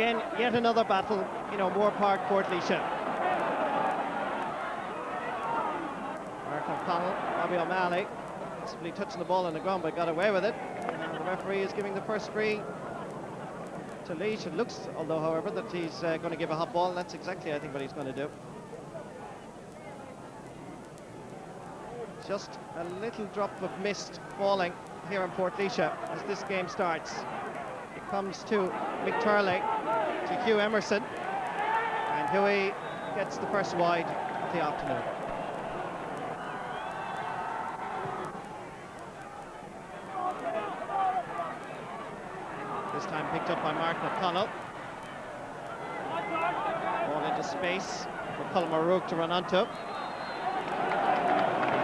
Again, yet another battle, Moore Park, Portlaoise. Mark O'Connell, Robbie O'Malley, possibly touching the ball on the ground, but got away with it. And the referee is giving the first free to Laois. It looks, however, that he's going to give a hot ball, and that's exactly, I think, what he's going to do. Just a little drop of mist falling here in Portlaoise as this game starts. It comes to McTurley, to Hugh Emerson, and Hughie gets the first wide of the afternoon. This time picked up by Martin O'Connell. Ball into space for Colm O'Rourke to run onto.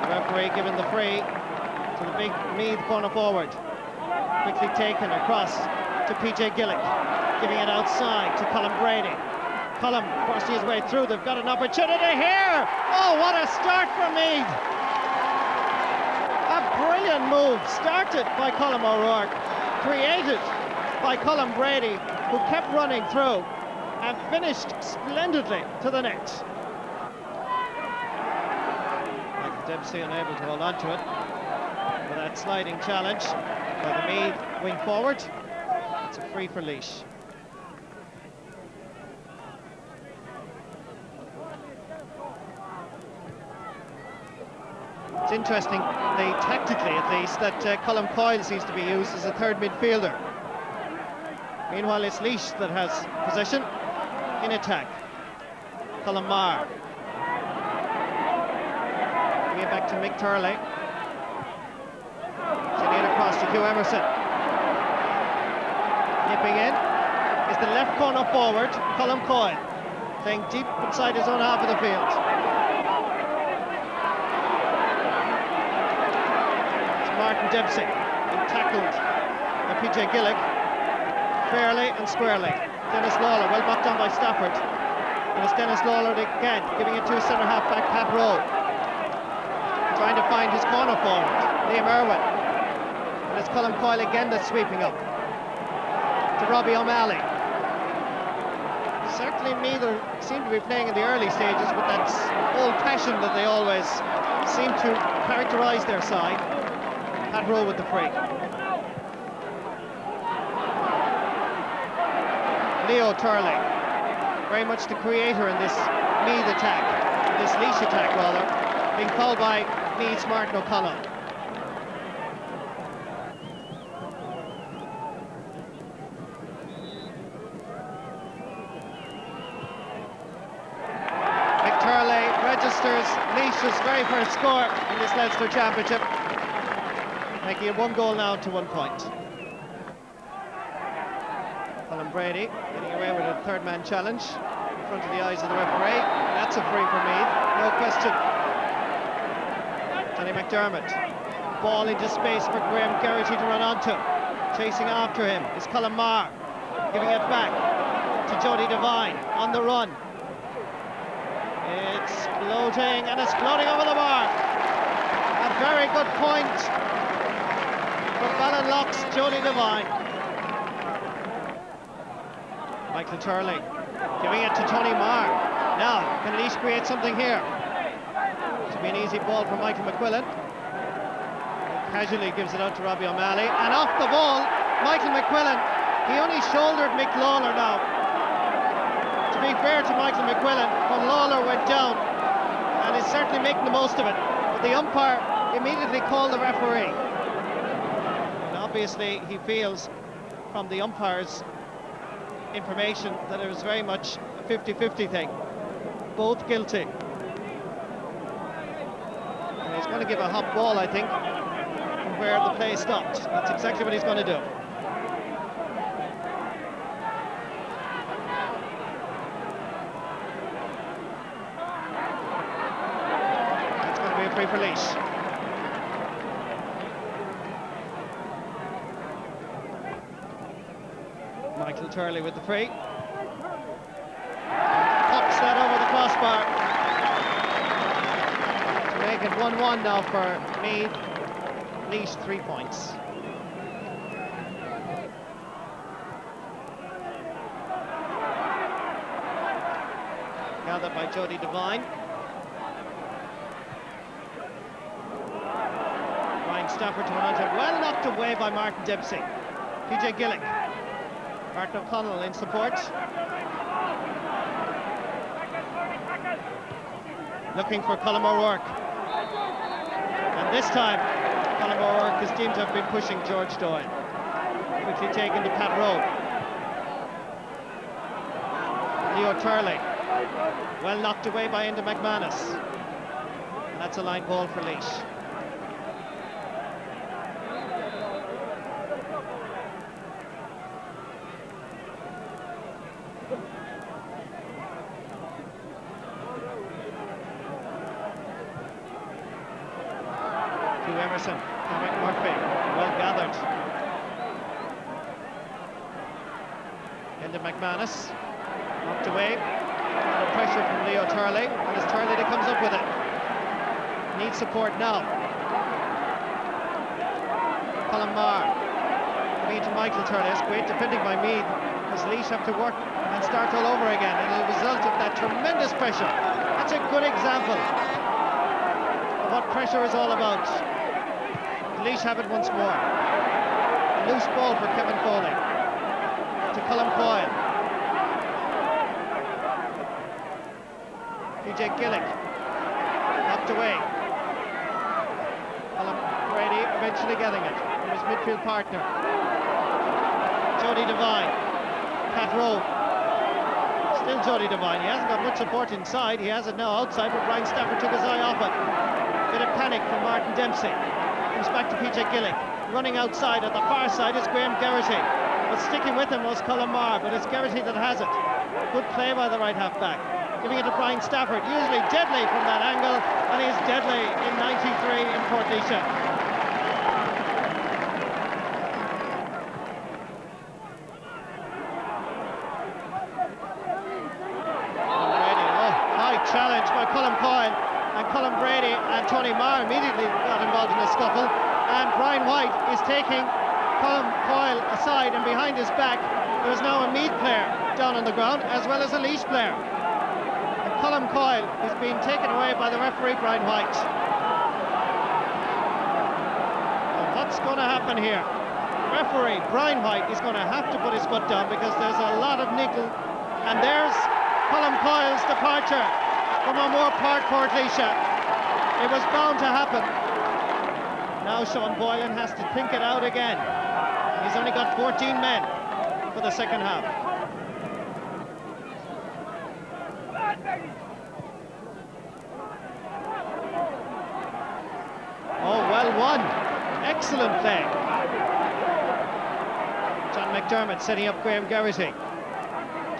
The referee giving the free to the big Meath corner forward. Quickly taken across to PJ Gillick, giving it outside to Colm Brady. Colm forcing his way through. They've got an opportunity here. Oh, what a start for Meath! A brilliant move, started by Colm O'Rourke, created by Colm Brady, who kept running through and finished splendidly to the net. Michael Dempsey unable to hold on to it with that sliding challenge by the Meath wing forward. It's a free for Laois. It's interesting, tactically at least, that Colm Coyle seems to be used as a third midfielder. Meanwhile, it's Laois that has possession in attack. Colm Marr. Giving it back to McTurley. Sending it across to Hugh Emerson. Nipping in is the left corner forward, Colm Coyle, playing deep inside his own half of the field. It's Martin Dempsey, being tackled by PJ Gillick, fairly and squarely. Dennis Lawler, well knocked down by Stafford. And it's Dennis Lawler again, giving it to centre half back Pat Rowe. Trying to find his corner forward, Liam Irwin. And it's Colm Coyle again that's sweeping up to Robbie O'Malley. Certainly neither seem to be playing in the early stages with that old passion that they always seem to characterise their side. Pat Rowe with the free. Leo Turley, very much the creator in this Meath attack, this Laois attack rather, being called by Meath's Martin O'Connell. Registers Laois's very first score in this Leinster Championship, making it 1 goal now to 1 point. Colm Brady getting away with a third man challenge in front of the eyes of the referee. That's a free for Meath, no question. Johnny McDermott, ball into space for Graham Geraghty to run onto. Chasing after him is Colm Marr, giving it back to Jody Devine on the run. It's floating, and it's floating over the bar. A very good point for Ballinlock's Jody Devine. Michael Turley giving it to Tony Marr. Now, can Laois create something here? Should be an easy ball for Michael McQuillan. Casually gives it out to Robbie O'Malley, and off the ball, Michael McQuillan. He only shouldered Mick Lawler now. To be fair to Michael McQuillan, when Lawler went down, and he's certainly making the most of it, but the umpire immediately called the referee. And obviously he feels from the umpire's information that it was very much a 50-50 thing. Both guilty. And he's going to give a hot ball, I think, from where the play stopped. That's exactly what he's going to do. Free for Laois. Michael Turley with the free. Pops that over the crossbar to make it 1-1 now for Meath. Laois 3 points. Gathered by Jody Devine. Ryan Stafford to another. Well knocked away by Martin Dempsey. PJ Gillick. Martin O'Connell in support. Looking for Colm O'Rourke. And this time, Colm O'Rourke is deemed to have been pushing George Doyle. Quickly taken to Pat Rowe. Leo Turley. Well knocked away by Enda McManus. And that's a line ball for Laois. To Emerson. Cormac Murphy. Well gathered. Enda McManus. Knocked away. Under pressure from Leo Turley, and it's Turley that comes up with it. Needs support now. Colm Marr. Meath to Michael Turley. That's great defending by Meath, because Laois have to work and start all over again, and as a result of that tremendous pressure. That's a good example of what pressure is all about. Laois have it once more. A loose ball for Kevin Foley. To Colm Coyle. PJ Gillick, knocked away. Colm Brady eventually getting it from his midfield partner. Jody Devine, Pat Rowe. Still Jody Devine. He hasn't got much support inside. He has it now outside, but Ryan Stafford took his eye off it. Bit of panic from Martin Dempsey. Comes back to PJ Gillick. Running outside at the far side is Graham Geraghty. But sticking with him was Colm Marr, but it's Geraghty that has it. Good play by the right half back. Giving it to Brian Stafford, usually deadly from that angle, and he's deadly in 93 in Portlaoise. High challenge by Colm Coyle, and Colm Brady and Tony Marr immediately got involved in the scuffle, and Brian White is taking Colm Coyle aside, and behind his back there is now a Meath player down on the ground, as well as a Laois player. Colm Coyle is being taken away by the referee, Brian White. Well, what's going to happen here? Referee Brian White is going to have to put his foot down, because there's a lot of nickel. And there's Colm Coyle's departure from O'Moore Park, Portlaoise. It was bound to happen. Now Sean Boylan has to think it out again. He's only got 14 men for the second half. Oh, well won. Excellent play. John McDermott setting up Graham Geraghty.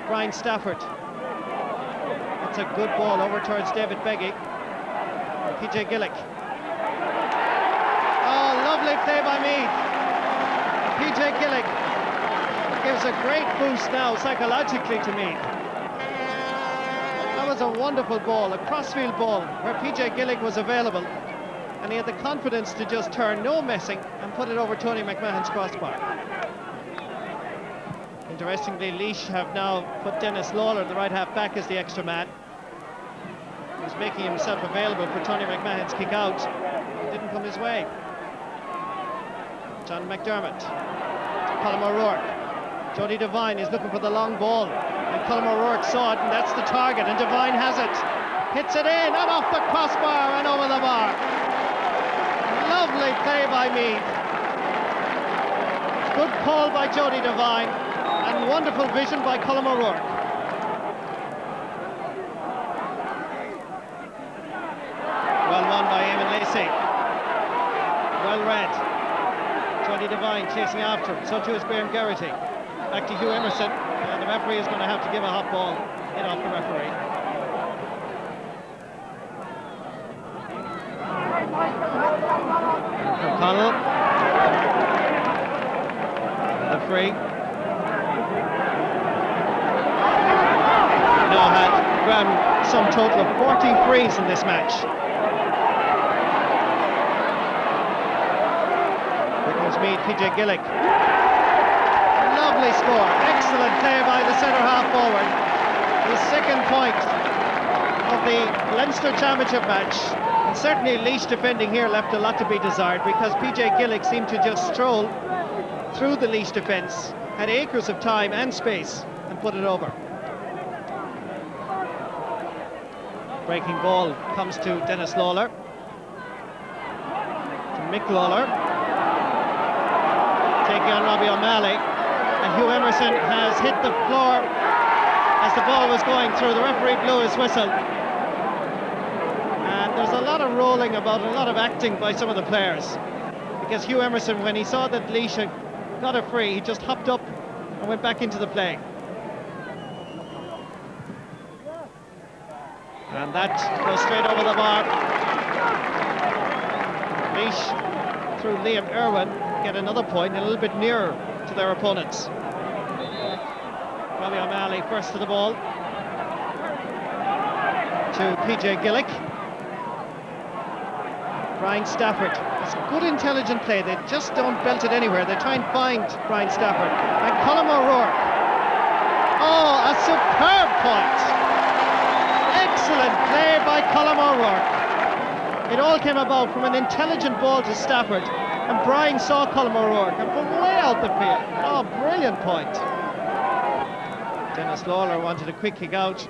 Brian Stafford. That's a good ball over towards David Beggy. PJ Gillick. Oh, lovely play by Meath. PJ Gillick gives a great boost now psychologically to Meath. That was a wonderful ball, a crossfield ball where PJ Gillick was available, and he had the confidence to just turn, no messing, and put it over Tony McMahon's crossbar. Interestingly, Laois have now put Dennis Lawler, the right half back, as the extra man. He's making himself available for Tony McMahon's kick out. It didn't come his way. John McDermott. Colm O'Rourke. Jody Devine is looking for the long ball, and Colm O'Rourke saw it, and that's the target, and Devine has it. Hits it in, and off the crossbar and over the bar. Lovely play by Meath. Good call by Jody Devine, and wonderful vision by Colm O'Rourke. Well won by Eamon Lacey. Well read. Jody Devine chasing after him, so too is Graham Geraghty. Back to Hugh Emerson, and the referee is going to have to give a hot ball in off the referee. O'Connell. The free. Now had grabbed some total of 40 frees in this match. Here comes Meath, PJ Gillick. Lovely score, excellent play by the centre half forward. His second point of the Leinster Championship match. And certainly Laois defending here left a lot to be desired, because PJ Gillick seemed to just stroll through the Laois defence, had acres of time and space, and put it over. Breaking ball comes to Dennis Lawler. To Mick Lawler. Taking on Robbie O'Malley. And Hugh Emerson has hit the floor as the ball was going through. The referee blew his whistle. And there's a lot of rolling about, a lot of acting by some of the players. Because Hugh Emerson, when he saw that Laois got a free, he just hopped up and went back into the play. And that goes straight over the bar. Laois, through Liam Irwin, get another point, a little bit nearer to their opponents. Robbie O'Malley first to the ball. To PJ Gillick. Brian Stafford. It's good intelligent play. They just don't belt it anywhere. They try and find Brian Stafford. And Colm O'Rourke. Oh, a superb point. Excellent play by Colm O'Rourke. It all came about from an intelligent ball to Stafford, and Brian saw Colm O'Rourke and put way out the field. Oh, brilliant point. Dennis Lawler wanted a quick kick out,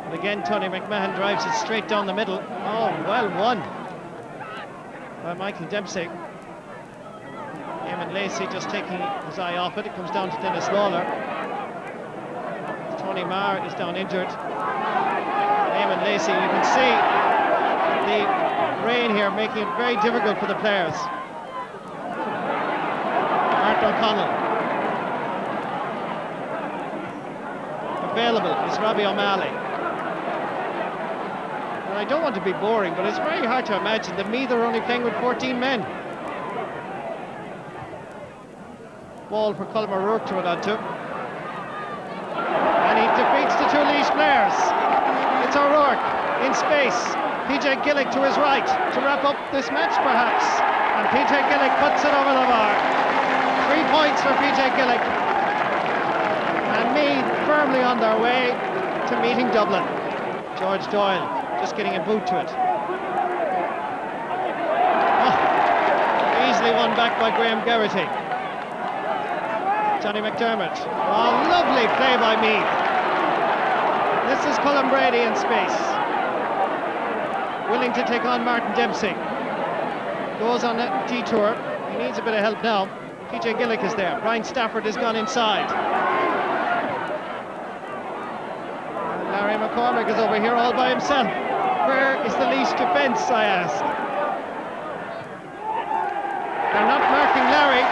but again Tony McMahon drives it straight down the middle. Oh, well won by Michael Dempsey. Eamon Lacey just taking his eye off it. It comes down to Dennis Lawler. Tony Marr is down injured. Eamon Lacey, you can see the rain here making it very difficult for the players. Art O'Connell. Available is Robbie O'Malley. And I don't want to be boring, but it's very hard to imagine that Meath are only playing with 14 men. Ball for Colm O'Rourke to run onto. And he defeats the two Laois players. It's O'Rourke in space. PJ Gillick to his right to wrap up this match, perhaps. And PJ Gillick puts it over the bar. 3 points for PJ Gillick. And Meath firmly on their way to meeting Dublin. George Doyle just getting a boot to it. Oh, easily won back by Graham Geraghty. Johnny McDermott. Oh, lovely play by Meath. This is Colm Brady in space. Willing to take on Martin Dempsey. Goes on a detour. He needs a bit of help now. PJ Gillick is there. Brian Stafford has gone inside. And Larry McCormick is over here all by himself. Where is the Laois defence, I ask? They're not marking Larry.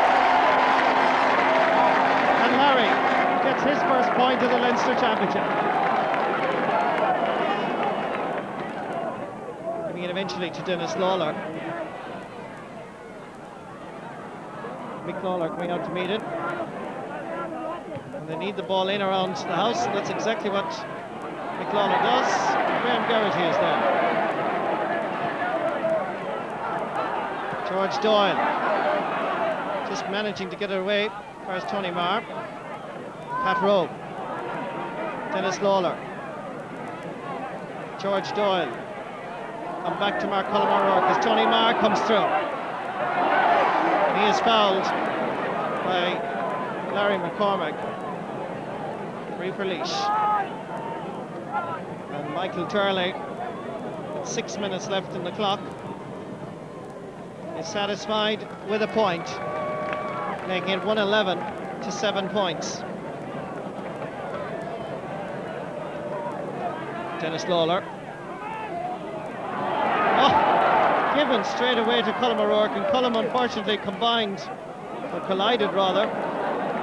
And Larry gets his first point of the Leinster Championship. Giving it eventually to Dennis Lawler. Mick Lawler coming out to meet it. And they need the ball in around the house, and that's exactly what Mick Lawler does. Graham Geraghty is there. George Doyle just managing to get it away. First Tony Marr. Pat Rowe. Dennis Lawler. George Doyle. Come back to Mark Colm O'Rourke as Tony Marr comes through. He is fouled by Larry McCormick. Free for Laois. And Michael Turley, 6 minutes left in the clock, is satisfied with a point, making it 111 to 7 points. Dennis Lawler. Given straight away to Colm O'Rourke, and Colm unfortunately combined, or collided rather,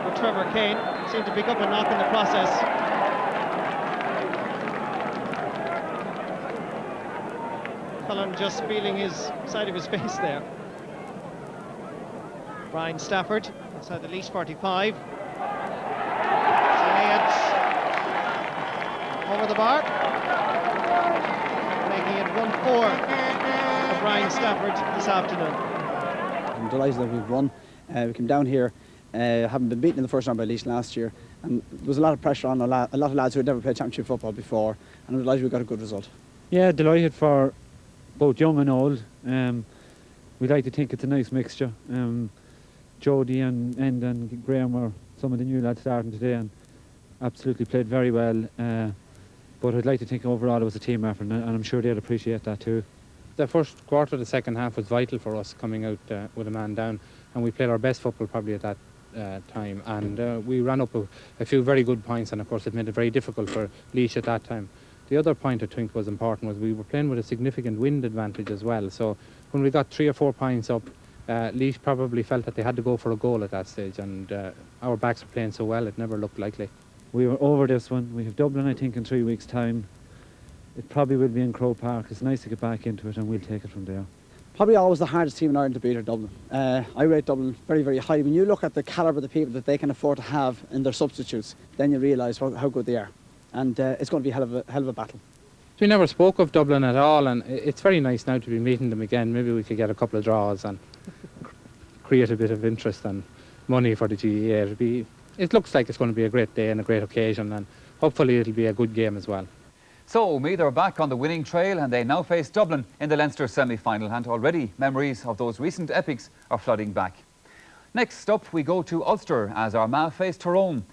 with Trevor Kane. Seemed to pick up a knock in the process. Colm just feeling his side of his face there. Brian Stafford inside the Laois 45. Over the bar, making it 1-4. Brian Stafford this afternoon. I'm delighted that we've won. We came down here, having been beaten in the first round by Laois last year, And there was a lot of pressure on a lot of lads who had never played championship football before, and I'm delighted we got a good result. Yeah, delighted for both young and old. We like to think it's a nice mixture. Jody and Graham were some of the new lads starting today and absolutely played very well. But I'd like to think overall it was a team effort, and I'm sure they'd appreciate that too. The first quarter of the second half was vital for us, coming out with a man down, and we played our best football probably at that time, and we ran up a few very good points, and of course it made it very difficult for Laois at that time. The other point I think was important was we were playing with a significant wind advantage as well, so when we got 3 or 4 points up, Laois probably felt that they had to go for a goal at that stage, and our backs were playing so well it never looked likely. We were over this one. We have Dublin, I think, in 3 weeks' time. It probably will be in Croke Park. It's nice to get back into it, and we'll take it from there. Probably always the hardest team in Ireland to beat are Dublin. I rate Dublin very, very high. When you look at the calibre of the people that they can afford to have in their substitutes, then you realise how good they are. And it's going to be a hell of a battle. We never spoke of Dublin at all, and it's very nice now to be meeting them again. Maybe we could get a couple of draws and create a bit of interest and money for the GAA. It looks like it's going to be a great day and a great occasion, and hopefully it'll be a good game as well. So Meath are back on the winning trail, and they now face Dublin in the Leinster semi-final, and already memories of those recent epics are flooding back. Next up we go to Ulster as Armagh face Tyrone.